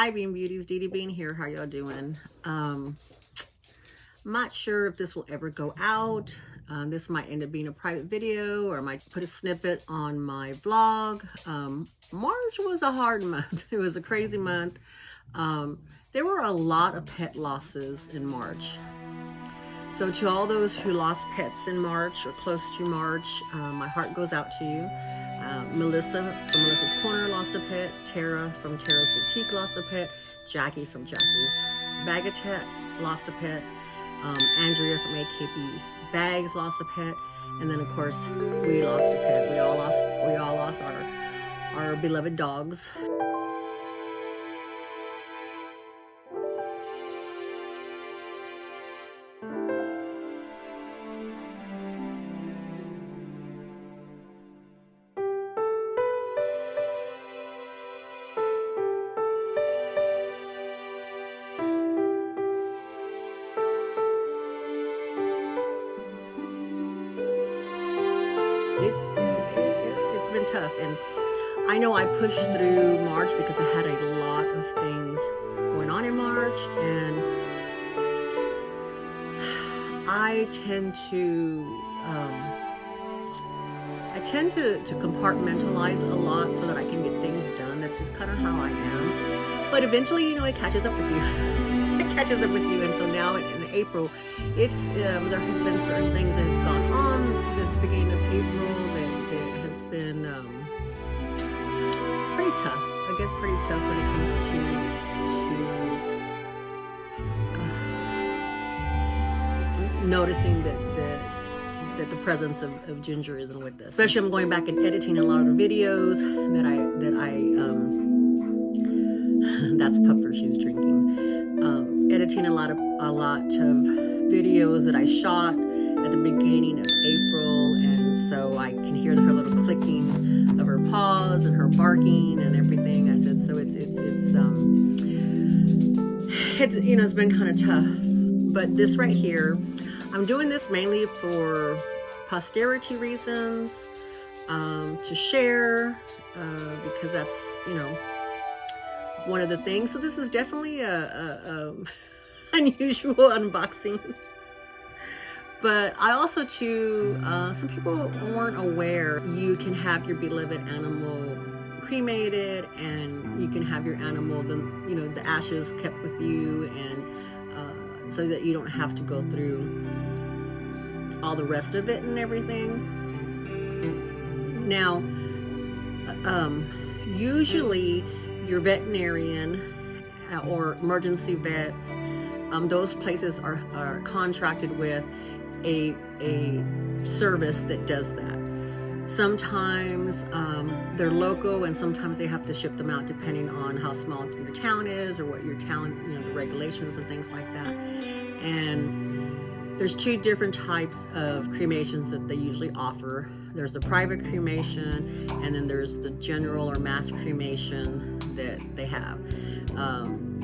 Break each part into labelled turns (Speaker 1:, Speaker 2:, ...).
Speaker 1: Hi, Bean Beauties, Dee Dee Bean here. How y'all doing? I'm not sure if this will ever go out. This might end up being a private video, or I might put a snippet on my vlog. March was a hard month. It was a crazy month. There were a lot of pet losses in March. So to all those who lost pets in March or close to March, my heart goes out to you. Melissa from Melissa's Corner lost a pet. Tara from Tara's Boutique lost a pet. Jackie from Jackie's Bagatette lost a pet. Andrea from AKB Bags lost a pet. And then of course we lost a pet. We all lost our beloved dogs. It's been tough, and I know I pushed through March because I had a lot of things going on in March, and I tend to compartmentalize a lot so that I can get things done. That's just kind of how I am. But eventually, it catches up with you. It catches up with you, and so now in April, there has been certain things that have gone on this beginning of April that has been pretty tough. I guess pretty tough when it comes to noticing that the presence of Ginger isn't with us. Especially I'm going back and editing a lot of the videos that I that's Pupper, she's drinking. Editing a lot of videos that I shot at the beginning of April, and so I can hear her little clicking of her paws and her barking and everything. I said, so it's been kind of tough. But this right here, I'm doing this mainly for posterity reasons, to share, because that's one of the things. So this is definitely a unusual unboxing. But I also too, some people weren't aware you can have your beloved animal cremated, and you can have your animal, the ashes kept with you, and so that you don't have to go through all the rest of it and everything. Now, usually your veterinarian or emergency vets, those places are contracted with a service that does that. Sometimes they're local, and sometimes they have to ship them out depending on how small your town is or what your town, the regulations and things like that. And there's two different types of cremations that they usually offer. There's the private cremation, and then there's the general or mass cremation that they have.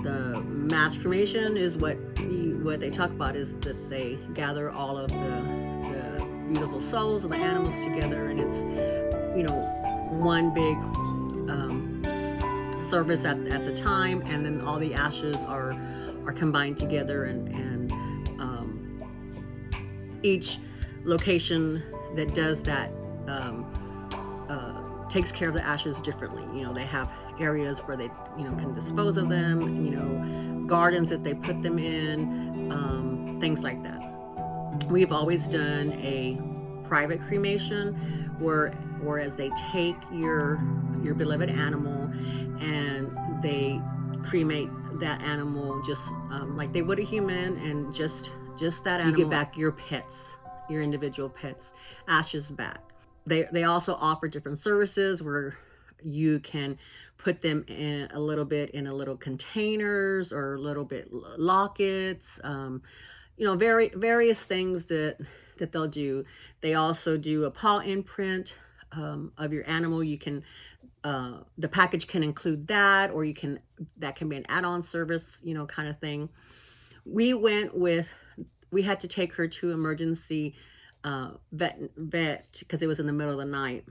Speaker 1: The mass cremation is what they talk about, is that they gather all of the beautiful souls of the animals together, and it's one big service at the time, and then all the ashes are combined together, and each location that does that takes care of the ashes differently. They have areas where they can dispose of them, gardens that they put them in, things like that. We've always done a private cremation, whereas they take your beloved animal and they cremate that animal just like they would a human, and just that animal. You get back your pets, your individual pets, ashes back. They also offer different services where you can put them in a little containers, or a little bit lockets, various things that they'll do. They also do a paw imprint of your animal. You can the package can include that, or that can be an add-on service, kind of thing. We had to take her to emergency vet because it was in the middle of the night,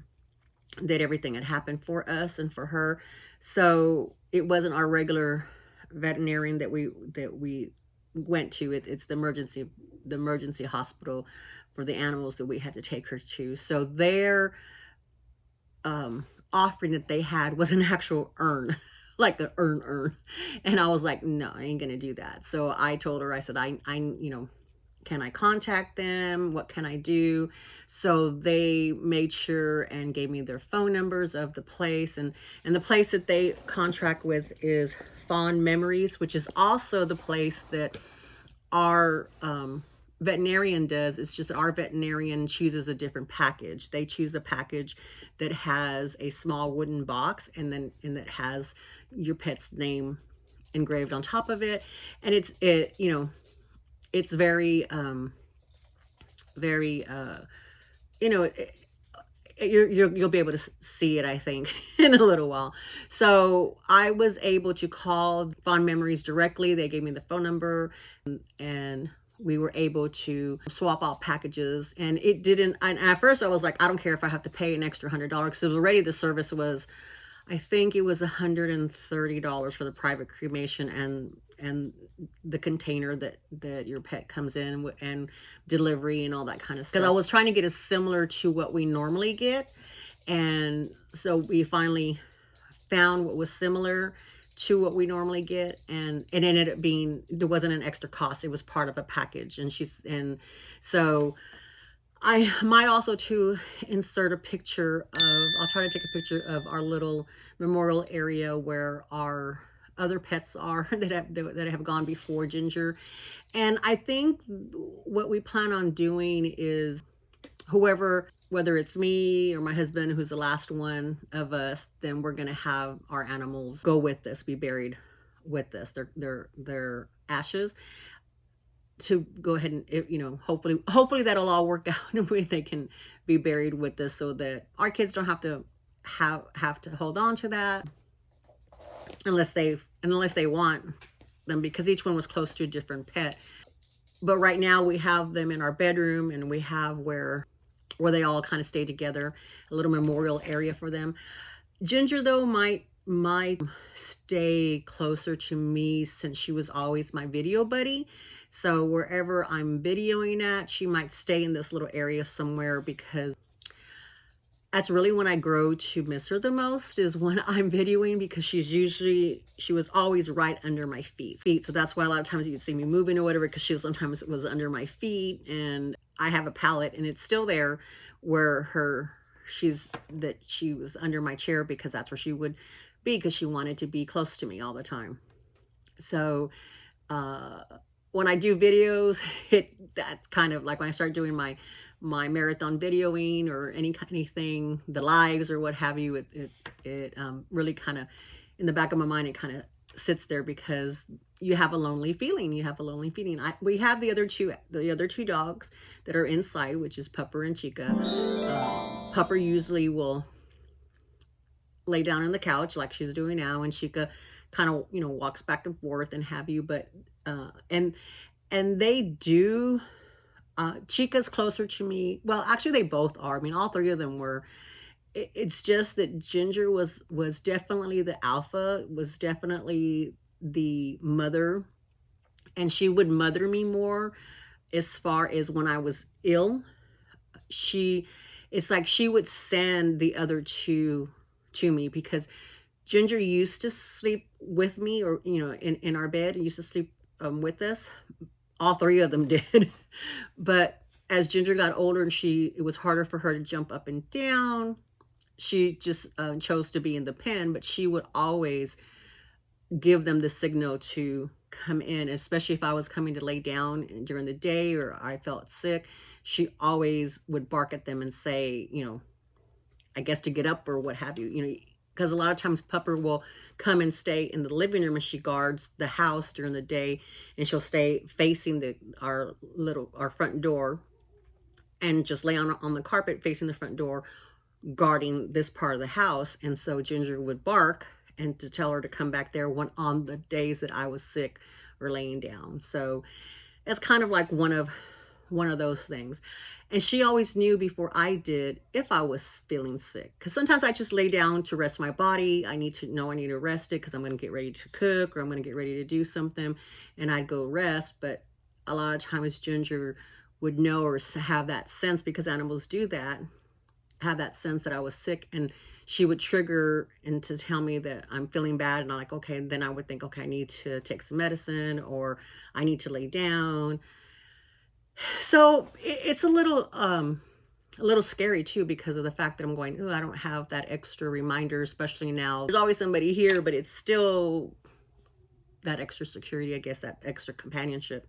Speaker 1: that everything had happened for us and for her. So it wasn't our regular veterinarian that we went to. It's the emergency hospital for the animals that we had to take her to. So their offering that they had was an actual urn, like an urn. And I was like, no, I ain't gonna do that. So I told her, I said, can I contact them? What can I do? So they made sure and gave me their phone numbers of the place, and the place that they contract with is Fond Memories, which is also the place that our veterinarian does. It's just that our veterinarian chooses a different package. They choose a package that has a small wooden box, and that has your pet's name engraved on top of it. And it's very you know it, you'll be able to see it, I think, in a little while. So I was able to call Fond Memories directly. They gave me the phone number, and we were able to swap out packages. And it didn't, and at first I was like, I don't care if I have to pay an extra $100, because already the service was, I think it was $130 for the private cremation and the container that your pet comes in, and delivery and all that kind of stuff. Because I was trying to get it similar to what we normally get, and so we finally found what was similar to what we normally get, and it ended up being, there wasn't an extra cost. It was part of a package, and so I might also to insert a picture of, I'll try to take a picture of our little memorial area where our other pets are that have gone before Ginger. And I think what we plan on doing is, whoever, whether it's me or my husband, who's the last one of us, then we're going to have our animals go with us, be buried with us, their ashes, to go ahead and, hopefully that'll all work out and they can be buried with us, so that our kids don't have to hold on to that unless they want them, because each one was close to a different pet. But right now we have them in our bedroom, and we have where they all kind of stay together, a little memorial area for them. Ginger, though, might stay closer to me, since she was always my video buddy. So wherever I'm videoing at, she might stay in this little area somewhere, because that's really when I grow to miss her the most, is when I'm videoing, because she was always right under my feet. So that's why a lot of times you'd see me moving or whatever, because sometimes it was under my feet. And I have a pallet, and it's still there where she was under my chair, because that's where she would be, because she wanted to be close to me all the time. So when I do videos, that's kind of like when I start doing my marathon videoing or anything, the lives or what have you, it really kind of, in the back of my mind, it kind of sits there, because you have a lonely feeling. We have the other two dogs that are inside, which is Pupper and Chica. Pupper usually will lay down on the couch like she's doing now, and Chica kind of walks back and forth and have you. But and they do, Chica's closer to me. Well, actually they both are. I mean, all three of them were. It's just that Ginger was definitely the alpha, was definitely the mother, and she would mother me more. As far as when I was ill, it's like she would send the other two to me, because Ginger used to sleep with me, or in our bed, and used to sleep with us. All three of them did. But as Ginger got older, and it was harder for her to jump up and down, she just chose to be in the pen. But she would always give them the signal to come in, especially if I was coming to lay down during the day or I felt sick. She always would bark at them and say, I guess to get up or what have you, because a lot of times Pupper will come and stay in the living room, and she guards the house during the day, and she'll stay facing our front door, and just lay on the carpet facing the front door, guarding this part of the house. And so Ginger would bark, and to tell her to come back there on the days that I was sick or laying down. So that's kind of like one of one of those things. And she always knew before I did if I was feeling sick. Because sometimes I just lay down to rest my body. I need to know I need to rest it because I'm going to get ready to cook or I'm going to get ready to do something. And I'd go rest. But a lot of times Ginger would know or have that sense, because animals do that, have that sense that I was sick. And she would trigger and to tell me that I'm feeling bad. And I'm like, okay, then I would think, okay, I need to take some medicine or I need to lay down. So it's a little scary too, because of the fact that I'm going, oh, I don't have that extra reminder, especially now. There's always somebody here, but it's still that extra security, I guess, that extra companionship.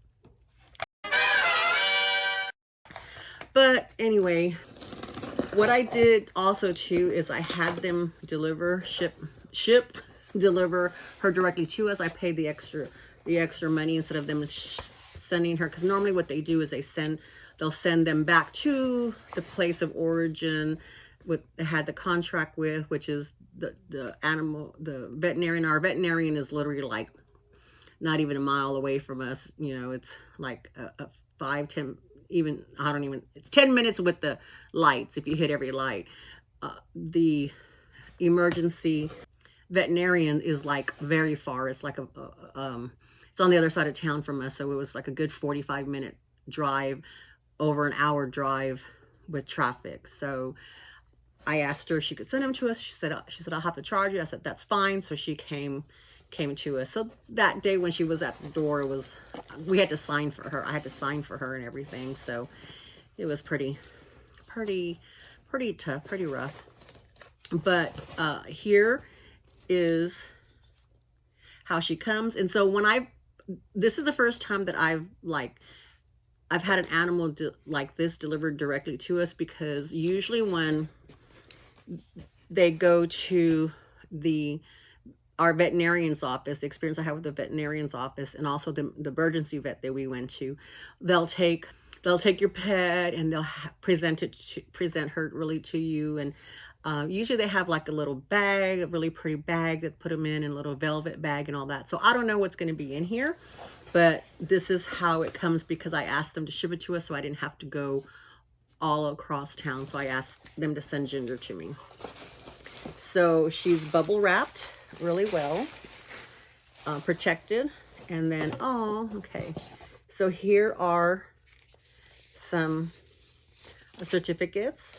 Speaker 1: But anyway, what I did also too is I had them deliver her directly to us. I paid the extra money instead of them sending her, because normally what they do is they'll send them back to the place of origin they had the contract with, which is the veterinarian. Our veterinarian is literally like not even a mile away from us. It's like a 5-10, even it's 10 minutes with the lights if you hit every light. The emergency veterinarian is like very far. It's like it's on the other side of town from us, so it was like a good 45-minute drive, over an hour drive with traffic. So I asked her if she could send them to us. She said I'll have to charge you. I said that's fine. So she came to us. So that day when she was at the door, we had to sign for her. I had to sign for her and everything. So it was pretty tough, pretty rough. But here is how she comes. And so this is the first time that I've had an animal like this delivered directly to us, because usually when they go to our veterinarian's office, the experience I had with the veterinarian's office, and also the emergency vet that we went to, they'll take your pet and they'll present her really to you. And usually they have like a little bag, a really pretty bag that put them in a little velvet bag and all that. So I don't know what's going to be in here, but this is how it comes, because I asked them to ship it to us so I didn't have to go all across town. So I asked them to send Ginger to me. So she's bubble wrapped really well, protected. And then, okay. So here are some certificates.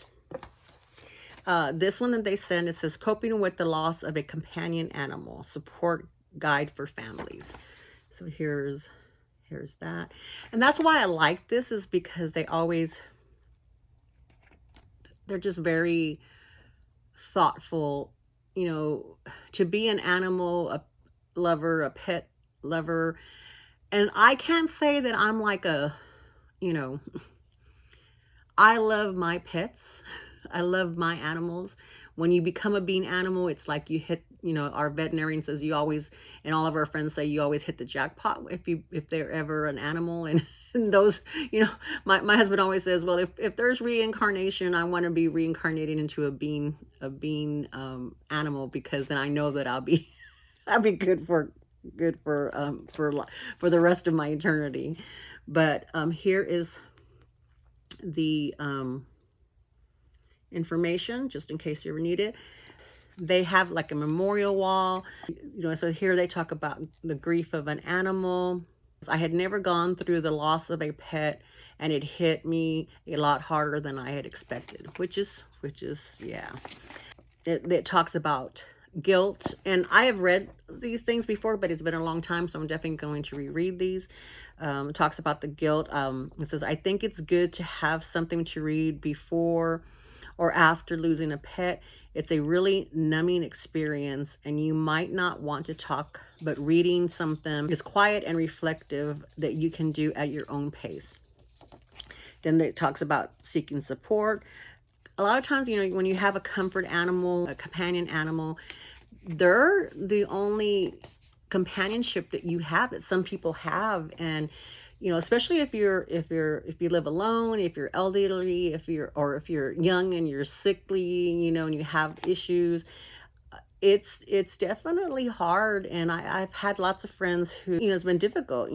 Speaker 1: This one that they send, it says coping with the loss of a companion animal, support guide for families. So here's that. And that's why I like this, is because they're just very thoughtful, to be an animal lover, a pet lover. And I can't say that I'm like I love my pets. I love my animals. When you become a being animal, it's like you hit, our veterinarian says you always, and all of our friends say you always hit the jackpot if they're ever an animal. And those, my husband always says, well, if there's reincarnation, I want to be reincarnated into a being animal, because then I know that I'll be good for the rest of my eternity. But here is the information, just in case you ever need it. They have like a memorial wall, so here they talk about the grief of an animal. I had never gone through the loss of a pet, and it hit me a lot harder than I had expected, which is yeah. It talks about guilt, and I have read these things before, but it's been a long time, so I'm definitely going to reread these. It talks about the guilt. It says, I think it's good to have something to read before or after losing a pet. It's a really numbing experience, and you might not want to talk, but reading something is quiet and reflective that you can do at your own pace. Then it talks about seeking support. A lot of times, when you have a comfort animal, a companion animal, they're the only companionship that you have, that some people have. And especially if you live alone, if you're elderly, if you're young and you're sickly, and you have issues, it's definitely hard. And I've had lots of friends who, it's been difficult,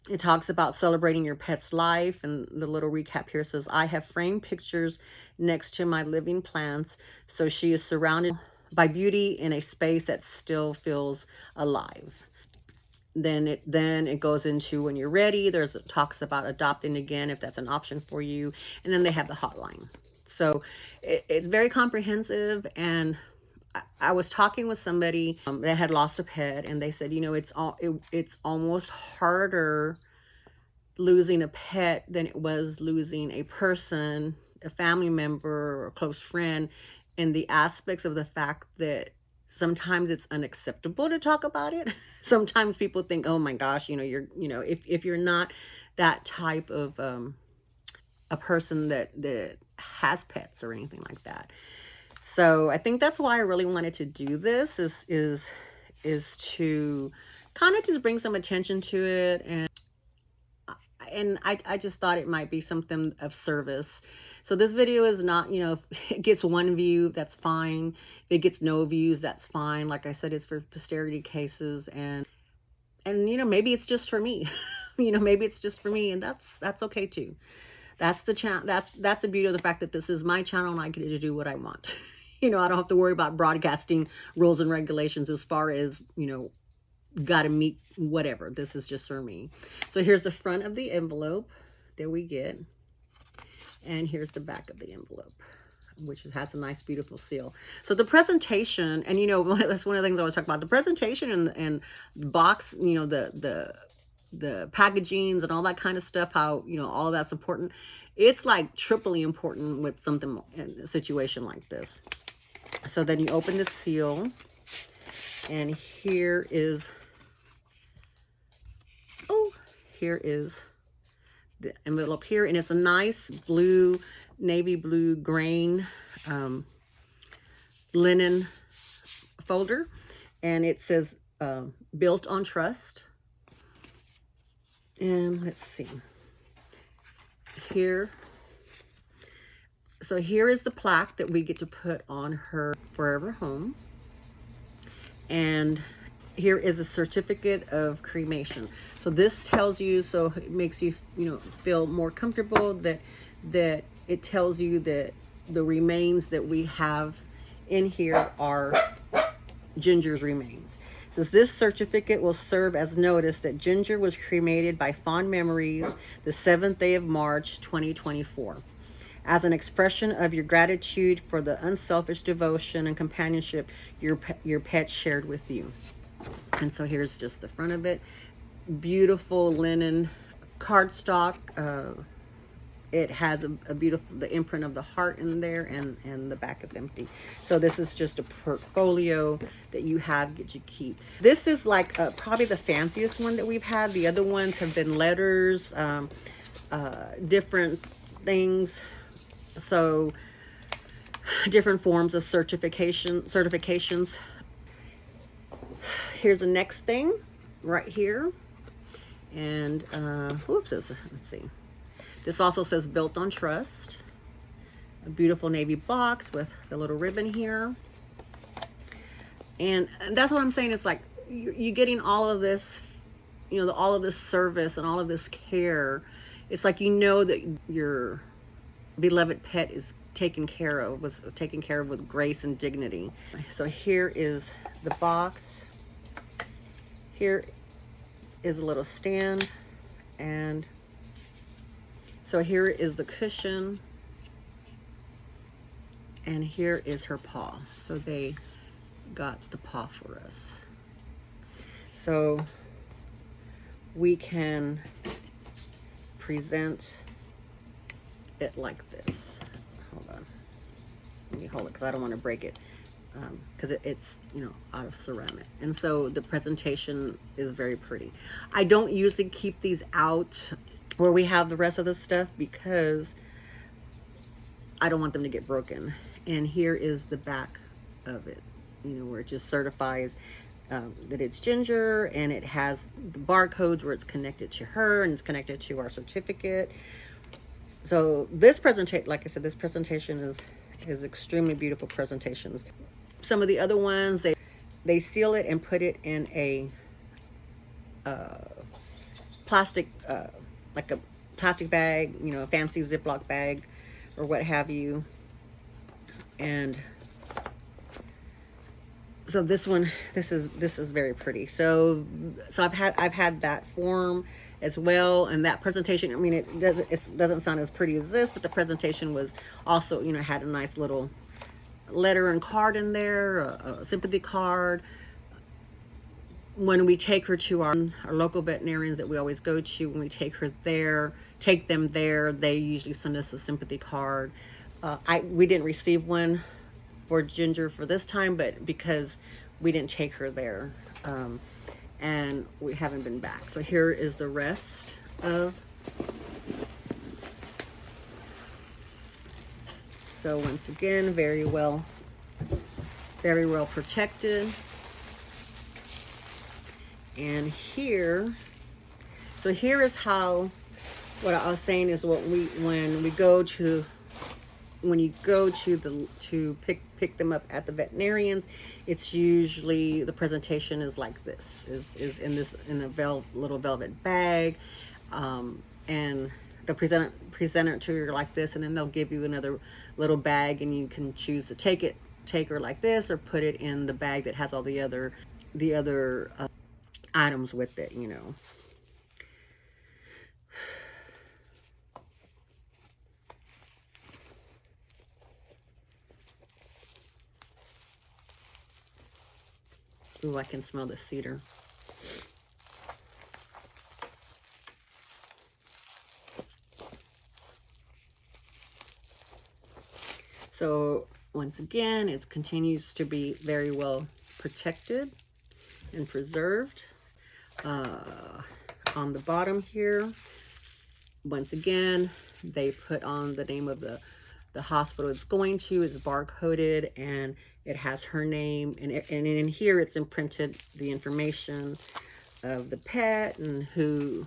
Speaker 1: It talks about celebrating your pet's life, and the little recap here says, I have framed pictures next to my living plants, so she is surrounded by beauty in a space that still feels alive. Then it goes into when you're ready. There's talks about adopting again if that's an option for you, and then they have the hotline. So it's very comprehensive. And I was talking with somebody that had lost a pet, and they said, it's almost harder losing a pet than it was losing a person, a family member, or a close friend, in the aspects of the fact that sometimes it's unacceptable to talk about it. Sometimes people think, oh my gosh, if you're not that type of a person that has pets or anything like that. So I think that's why I really wanted to do this, is to kind of just bring some attention to it. And I just thought it might be something of service. So this video is not, if it gets 1 view, that's fine. If it gets no views, that's fine. Like I said, it's for posterity cases, and maybe it's just for me. Maybe it's just for me, and that's okay too. That's the that's the beauty of the fact that this is my channel, and I get to do what I want. I don't have to worry about broadcasting rules and regulations as far as, got to meet whatever. This is just for me. So here's the front of the envelope that we get, and here's the back of the envelope, which has a nice beautiful seal. So the presentation, and that's one of the things I always talk about, the presentation and the box, the packagings and all that kind of stuff, how all of that's important. It's like triply important with something in a situation like this. So then you open the seal, and here is the envelope here, and it's a nice blue, navy blue grain linen folder, and it says built on trust. And let's see here. So here is the plaque that we get to put on her forever home, and here is a certificate of cremation. So this tells you, so it makes you, feel more comfortable, that it tells you that the remains that we have in here are Ginger's remains. It says this certificate will serve as notice that Ginger was cremated by fond memories the 7th day of March, 2024. As an expression of your gratitude for the unselfish devotion and companionship your pet shared with you. And so here's just the front of it. Beautiful linen cardstock. It has a beautiful, the imprint of the heart in there, and the back is empty. So this is just a portfolio that you get to keep. This is like probably the fanciest one that we've had. The other ones have been letters, different things. So different forms of certifications. Here's the next thing right here. And let's see. This also says built on trust. A beautiful navy box with the little ribbon here. And that's what I'm saying. It's like you're getting all of this, all of this service and all of this care. It's like that your beloved pet is was taken care of with grace and dignity. So here is the box. Here is a little stand, and so here is the cushion, and here is her paw. So they got the paw for us. So we can present it like this. Hold on. Let me hold it because I don't want to break it, because it's out of ceramic. And so the presentation is very pretty. I don't usually keep these out where we have the rest of the stuff because I don't want them to get broken. And here is the back of it, where it just certifies that it's Ginger, and it has the barcodes where it's connected to her and it's connected to our certificate. So this presentation, like I said, this presentation is extremely beautiful presentations. Some of the other ones, they seal it and put it in a plastic, like a plastic bag, you know, a fancy Ziploc bag or what have you. And so this one, this is very pretty. So I've had that form as well, and that presentation, I mean, it doesn't sound as pretty as this, but the presentation was also, you know, had a nice little letter and card in there, a sympathy card. When we take her to our local veterinarians that we always go to, when we take them there, they usually send us a sympathy card. We didn't receive one for Ginger for this time, but because we didn't take her there, and we haven't been back. So here is the rest of. So once again, very well protected. And here, so here is how, what I was saying is when you go to pick them up at the veterinarians, it's usually, the presentation is like this, is in a little velvet bag, and they'll present it to you like this, and then they'll give you another little bag, and you can choose to take her like this, or put it in the bag that has all the other items with it, you know. Ooh, I can smell the cedar. So once again, it continues to be very well protected and preserved. On the bottom here, once again, they put on the name of the hospital it's going to. It's barcoded, and it has her name, and in here it's imprinted the information of the pet and who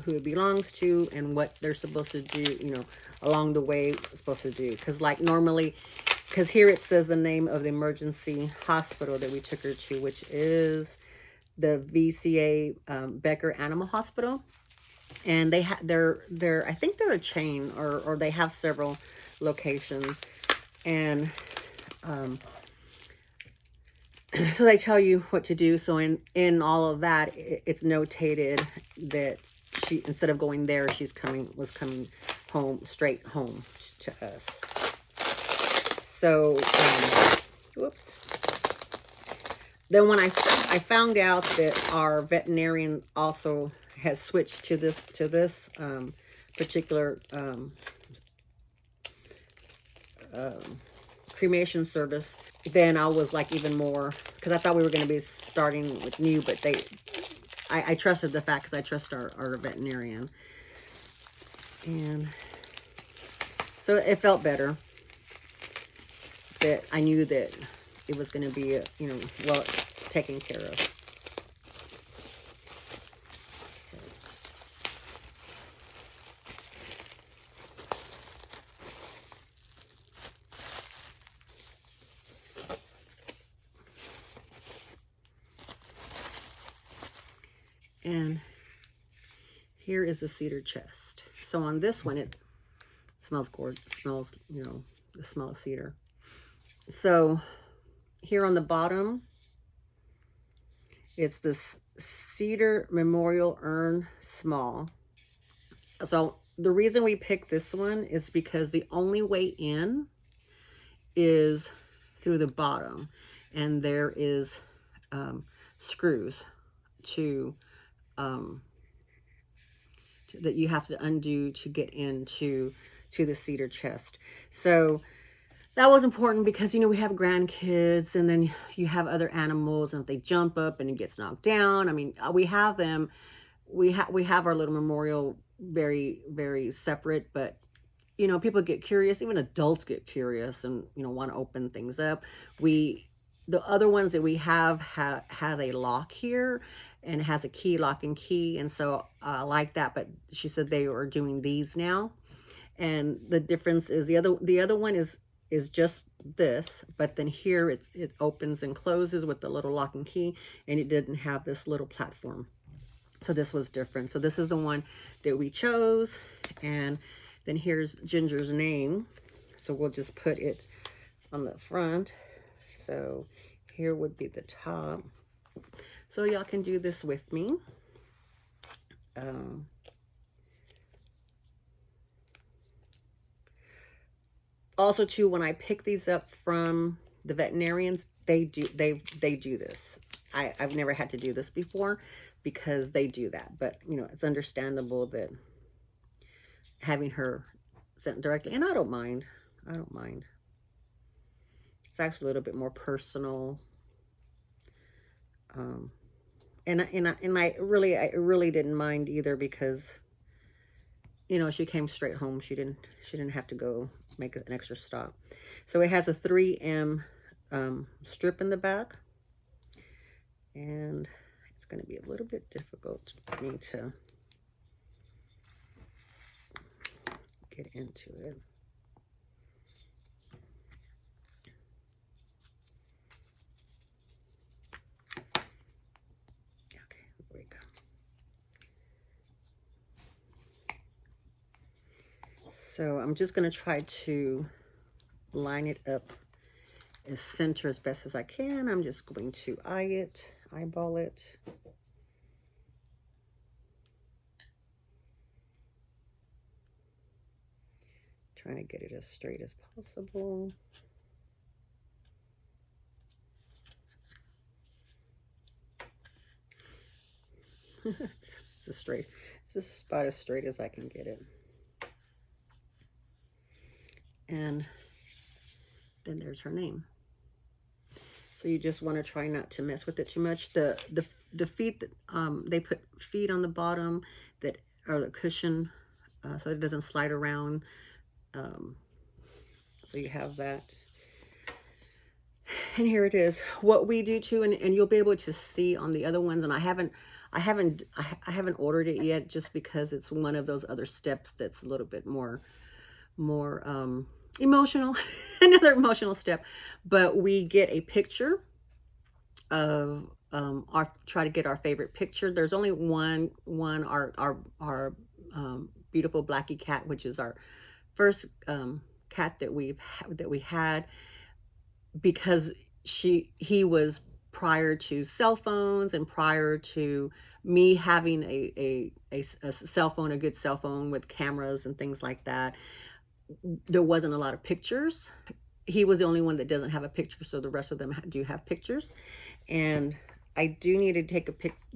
Speaker 1: it belongs to and what they're supposed to do, you know, along the way supposed to do. Because like normally, because here it says the name of the emergency hospital that we took her to, which is the VCA Becker Animal Hospital. And they're I think they're a chain, or they have several locations. And so they tell you what to do. So in all of that, it's notated that she, instead of going there, was coming home, straight home to us. So whoops. Then when I found out that our veterinarian also has switched to this particular cremation service, then I was like even more, because I thought we were going to be starting with new, but I trusted the fact, because I trust our veterinarian. And so it felt better that I knew that it was going to be, you know, well taken care of. And here is the cedar chest. So on this one, it smells gorgeous. It smells, you know, the smell of cedar. So here on the bottom, it's this cedar memorial urn small. So the reason we picked this one is because the only way in is through the bottom, and there is screws that you have to undo to get into the cedar chest. So that was important because, you know, we have grandkids, and then you have other animals, and if they jump up and it gets knocked down, I mean, we have them, we have our little memorial very, very separate, but, you know, people get curious, even adults get curious and, you know, want to open things up. The other ones that we have a lock here, and it has a key, lock and key, and so I like that. But she said they are doing these now, and the difference is the other one is just this, but then here it opens and closes with the little lock and key, and it didn't have this little platform. So this was different. So this is the one that we chose. And then here's Ginger's name. So we'll just put it on the front. So here would be the top. So y'all can do this with me. Also too, when I pick these up from the veterinarians, they do this. I've never had to do this before because they do that. But you know, it's understandable that having her sent directly, and I don't mind. I don't mind. It's actually a little bit more personal. And I really didn't mind either because, you know, she came straight home. She didn't have to go make an extra stop. So it has a 3M strip in the back, and it's going to be a little bit difficult for me to get into it. Okay, there we go. So I'm just going to try to line it up as center as best as I can. I'm just going to eyeball it. Trying to get it as straight as possible. It's just about as straight as I can get it. And then there's her name. So you just want to try not to mess with it too much. The feet that they put feet on the bottom that are the cushion, so it doesn't slide around. So you have that. And here it is. What we do too, and you'll be able to see on the other ones. And I haven't ordered it yet, just because it's one of those other steps that's a little bit more emotional. Another emotional step. But we get a picture of try to get our favorite picture. There's only one our beautiful Blackie cat, which is our first cat that we had, because he was prior to cell phones and prior to me having a cell phone, a good cell phone with cameras and things like that. There wasn't a lot of pictures. He was the only one that doesn't have a picture, so the rest of them do have pictures. And I do need to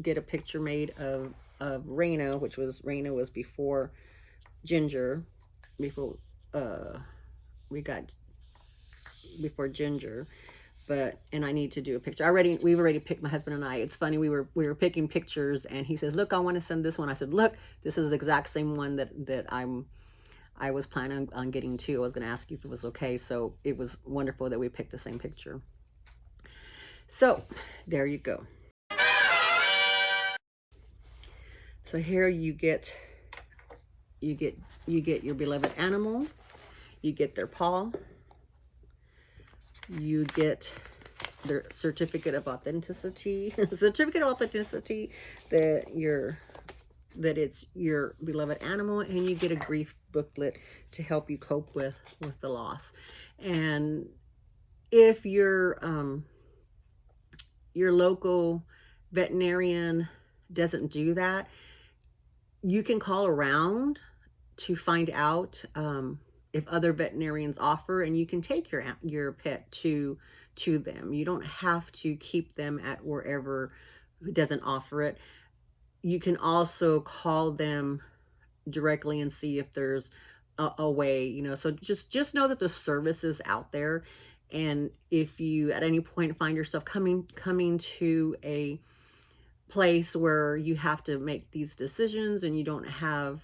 Speaker 1: get a picture made of Raina, Raina was before Ginger, before Ginger. And I need to do a picture. We've already picked, my husband and I. It's funny, we were picking pictures, and he says, "Look, I want to send this one." I said, "Look, this is the exact same one that I was planning on getting too. I was going to ask you if it was okay." So it was wonderful that we picked the same picture. So there you go. So here you get your beloved animal, you get their paw, you get their certificate of authenticity, that it's your beloved animal, and you get a grief booklet to help you cope with the loss. And if your local veterinarian doesn't do that, you can call around to find out if other veterinarians offer, and you can take your pet to them. You don't have to keep them at wherever doesn't offer it. You can also call them directly and see if there's a way, you know. So just know that the service is out there. And if you at any point find yourself coming to a place where you have to make these decisions and you don't have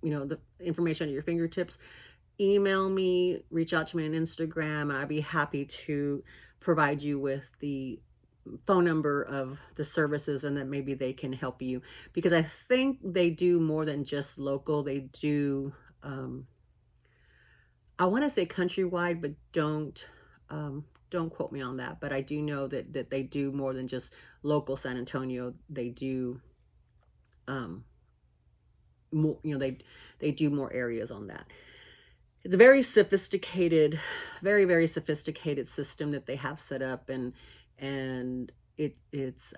Speaker 1: you know, the information at your fingertips, email me, reach out to me on Instagram, and I'd be happy to provide you with the phone number of the services, and then maybe they can help you, because I think they do more than just local. They do I want to say countrywide, but don't don't quote me on that, but I do know that they do more than just local San Antonio. They do um more, they do more areas on that. It's a very sophisticated, very sophisticated system that they have set up, and it's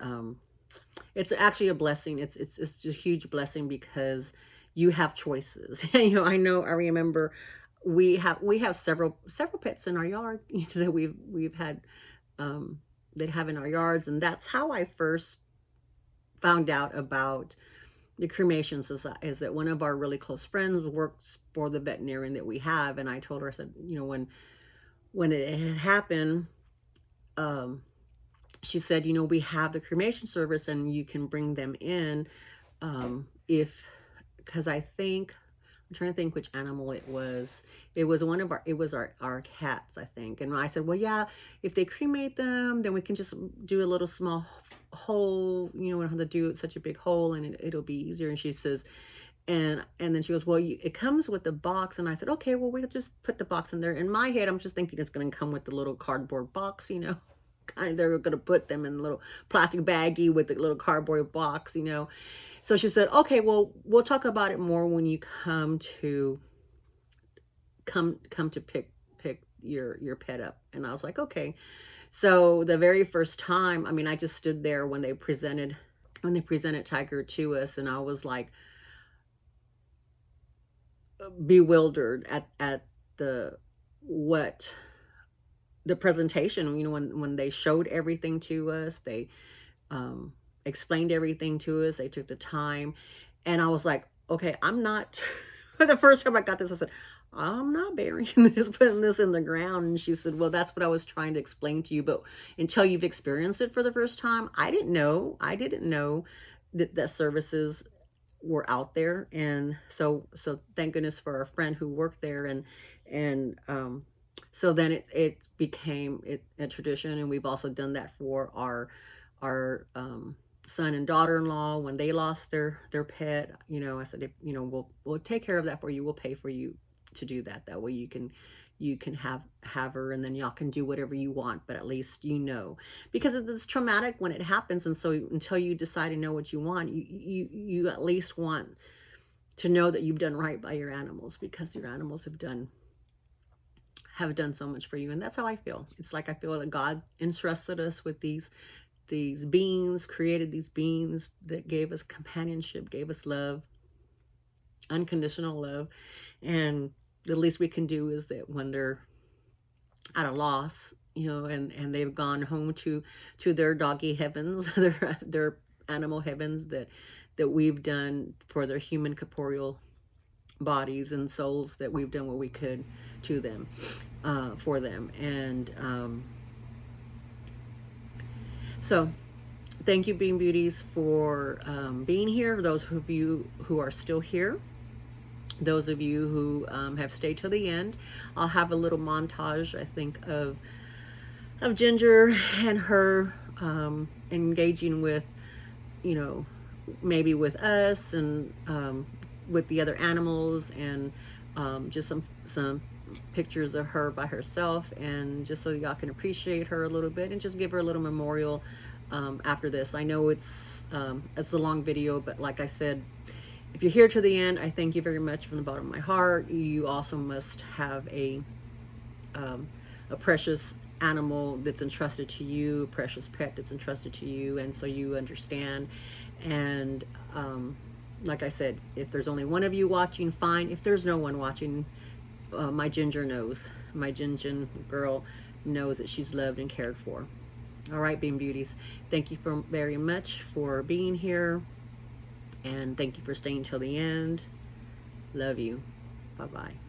Speaker 1: actually a blessing. It's a huge blessing because you have choices. I remember we have several pets in our yard, that we've had, that have in our yards, and that's how I first found out about the cremation society. Is that one of our really close friends works for the veterinarian that we have, and I told her, I said, when it had happened, um, she said, we have the cremation service and you can bring them in, if, because I'm trying to think which animal it was. It was our cats, I think. And I said, well, yeah, if they cremate them, then we can just do a little small hole, we don't have to do such a big hole, and it'll be easier. And she says, and then she goes, well, it comes with a box. And I said, okay, well, we'll just put the box in there. In my head, I'm just thinking it's going to come with the little cardboard box, kind of, they're going to put them in a little plastic baggie with the little cardboard box. So she said, okay, well, we'll talk about it more when you come to pick your pet up. And I was like, okay. So the very first time, I mean, I just stood there when they presented Tiger to us, and I was like bewildered at what the presentation, when they showed everything to us, they explained everything to us, they took the time, and I was like, okay, I'm not, the first time I got this, I said, I'm not burying this, putting this in the ground. And she said, well, that's what I was trying to explain to you, but until you've experienced it for the first time, I didn't know that services were out there. And so thank goodness for a friend who worked there, and so then it became a tradition. And we've also done that for our son and daughter-in-law when they lost their pet. I said, if, we'll take care of that for you, we'll pay for you to do that. That way you can have her, and then y'all can do whatever you want, but at least because it's traumatic when it happens. And so until you decide to know what you want, you at least want to know that you've done right by your animals, because your animals have done so much for you. And that's how I feel. It's like I feel that God entrusted us with these beings, created these beings that gave us companionship, gave us love, unconditional love. And the least we can do is that when they're at a loss, and they've gone home to their doggy heavens, their animal heavens, that we've done for their human corporeal bodies and souls, that we've done what we could to them, for them. And so thank you, Bean Beauties, for being here. Those of you who are still here, those of you who have stayed till the end, I'll have a little montage, I think, of Ginger and her engaging with, maybe with us, and with the other animals, and just some pictures of her by herself, and just so y'all can appreciate her a little bit, and just give her a little memorial after this. I know it's a long video, but like I said, if you're here to the end, I thank you very much from the bottom of my heart. You also must have a precious animal that's entrusted to you, a precious pet that's entrusted to you, and so you understand. And like I said, if there's only one of you watching, fine. If there's no one watching, my Ginger knows. My Ginger girl knows that she's loved and cared for. All right, Bean Beauties, thank you very much for being here. And thank you for staying till the end. Love you. Bye-bye.